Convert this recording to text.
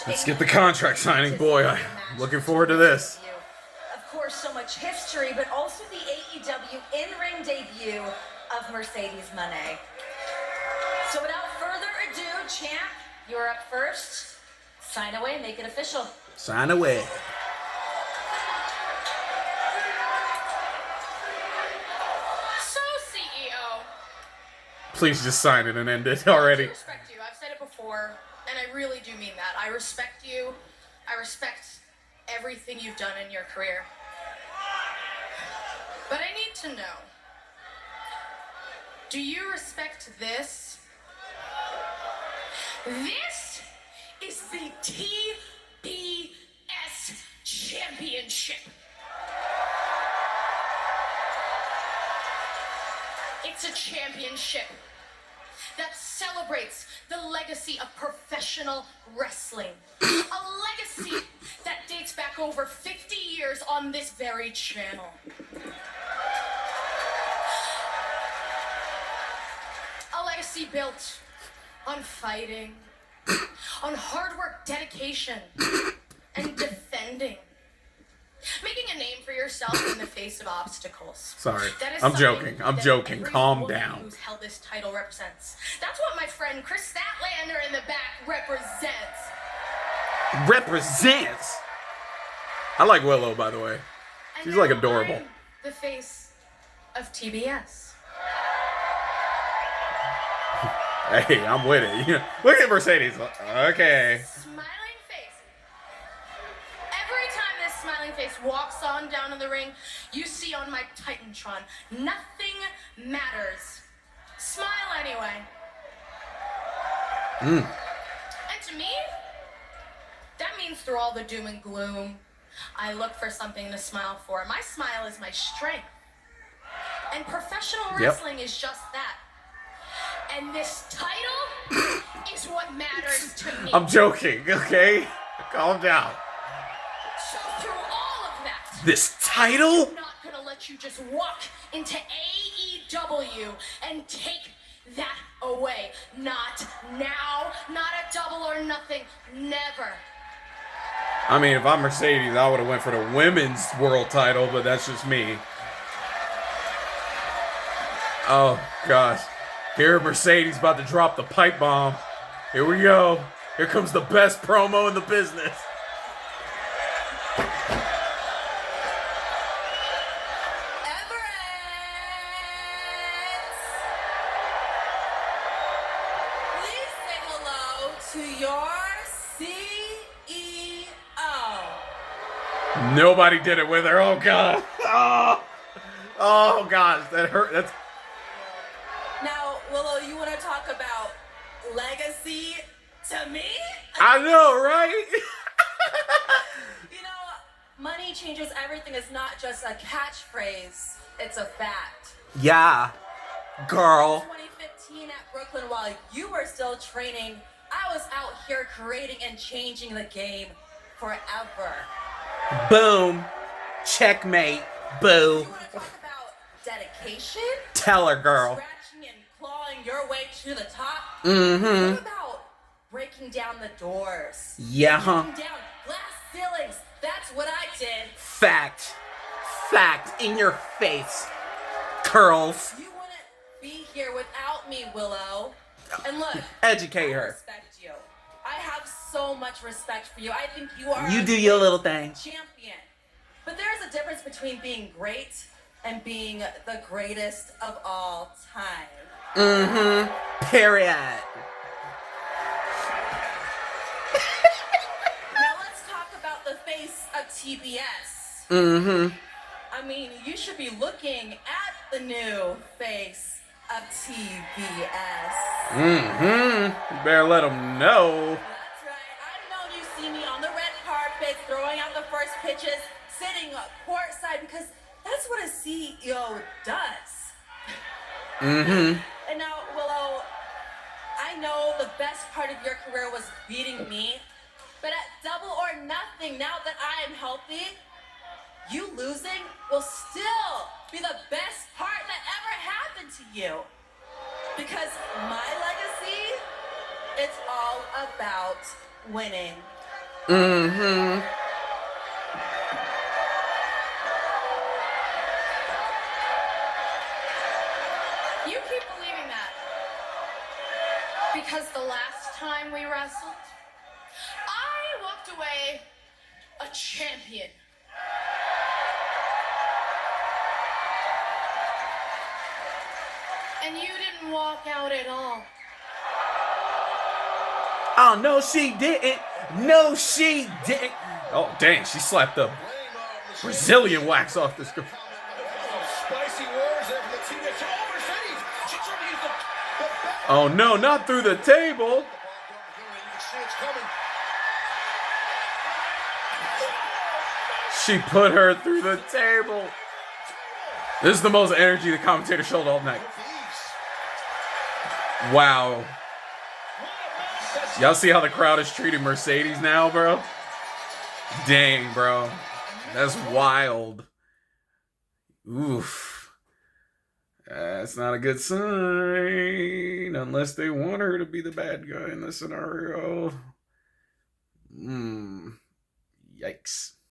Let's get the contract signing, boy. I'm looking forward to this. Of course, so much history, but also the AEW in-ring debut of Mercedes Mone. So without further ado, champ, you're up first. Sign away, make it official. Sign away. So, CEO. Please just sign it and end it already. I respect you. I've said it before, and I really do mean that. I respect you. I respect everything you've done in your career. But I need to know, do you respect this? This is the TBS Championship. It's a championship that celebrates the legacy of professional wrestling. A legacy that dates back over 50 years on this very channel. A legacy built on fighting, on hard work, dedication, and defending. Making a name for yourself in the face of obstacles. Sorry, I'm joking. I'm joking. Calm down. Who's held this title represents. That's what my friend Chris Statlander in the back represents. Represents? I like Willow, by the way. She's like adorable. I'm the face of TBS. Hey, I'm with it. Look at Mercedes. Okay. Smiling face. Every time this smiling face walks on down in the ring, you see on my Titantron, nothing matters. Smile anyway. And to me, that means through all the doom and gloom, I look for something to smile for. My smile is my strength. And professional wrestling is just that. And this title is what matters to me. I'm joking, okay? Calm down. So through all of that, this title? I'm not gonna let you just walk into AEW and take that away. Not now, not a double or nothing, never. I mean, if I'm Mercedes, I would have went for the women's world title, but that's just me. Oh, gosh. Here, Mercedes about to drop the pipe bomb. Here we go. Here comes the best promo in the business. Please say hello to your CEO. Nobody did it with her. Oh, God. Oh gosh. That hurt. That's... Now, Willow, you want to talk about legacy to me? I know, right? You know, money changes everything is not just a catchphrase, it's a fact. Yeah, girl. 2015 at Brooklyn, while you were still training, I was out here creating and changing the game forever. Boom. Checkmate. Boo. You want to talk about dedication? Tell her, girl. Scratching and clawing your way to the top? Mm-hmm. What about breaking down the doors? Yeah, huh? Breaking down glass ceilings. That's what I did. Fact. Fact. In your face. Curls. You wouldn't be here without me, Willow. And look, Educate I her. respect you. I have so much respect for you. I think you are You a do your great little thing. champion. But there's a difference between being great and being the greatest of all time. Mm-hmm. Period. Now let's talk about the face of TBS. Mm-hmm. I mean, you should be looking at the new face of TBS. Mm-hmm. You better let them know. That's right. I know you see me on the red carpet throwing out the first pitches, sitting courtside, because that's what a CEO does. Mm-hmm. And now, Willow, I know the best part of your career was beating me, but at Double or Nothing, now that I am healthy, you losing will still be the best part that ever happened to you. Because my legacy, it's all about winning. Mm-hmm. You keep believing that. Because the last time we wrestled, I walked away a champion. And you didn't walk out at all. Oh, no, she didn't. No, she didn't. Oh, dang, she slapped the Brazilian wax off the screen. Spicy words there from the teenage. Oh, Mercedes! She tried to use the back. Oh, no, not through the table. You can see it's coming. She put her through the table. This is the most energy the commentator showed all night. Wow. Y'all see how the crowd is treating Mercedes now, bro? Dang, bro. That's wild. Oof. That's not a good sign. Unless they want her to be the bad guy in this scenario. Yikes.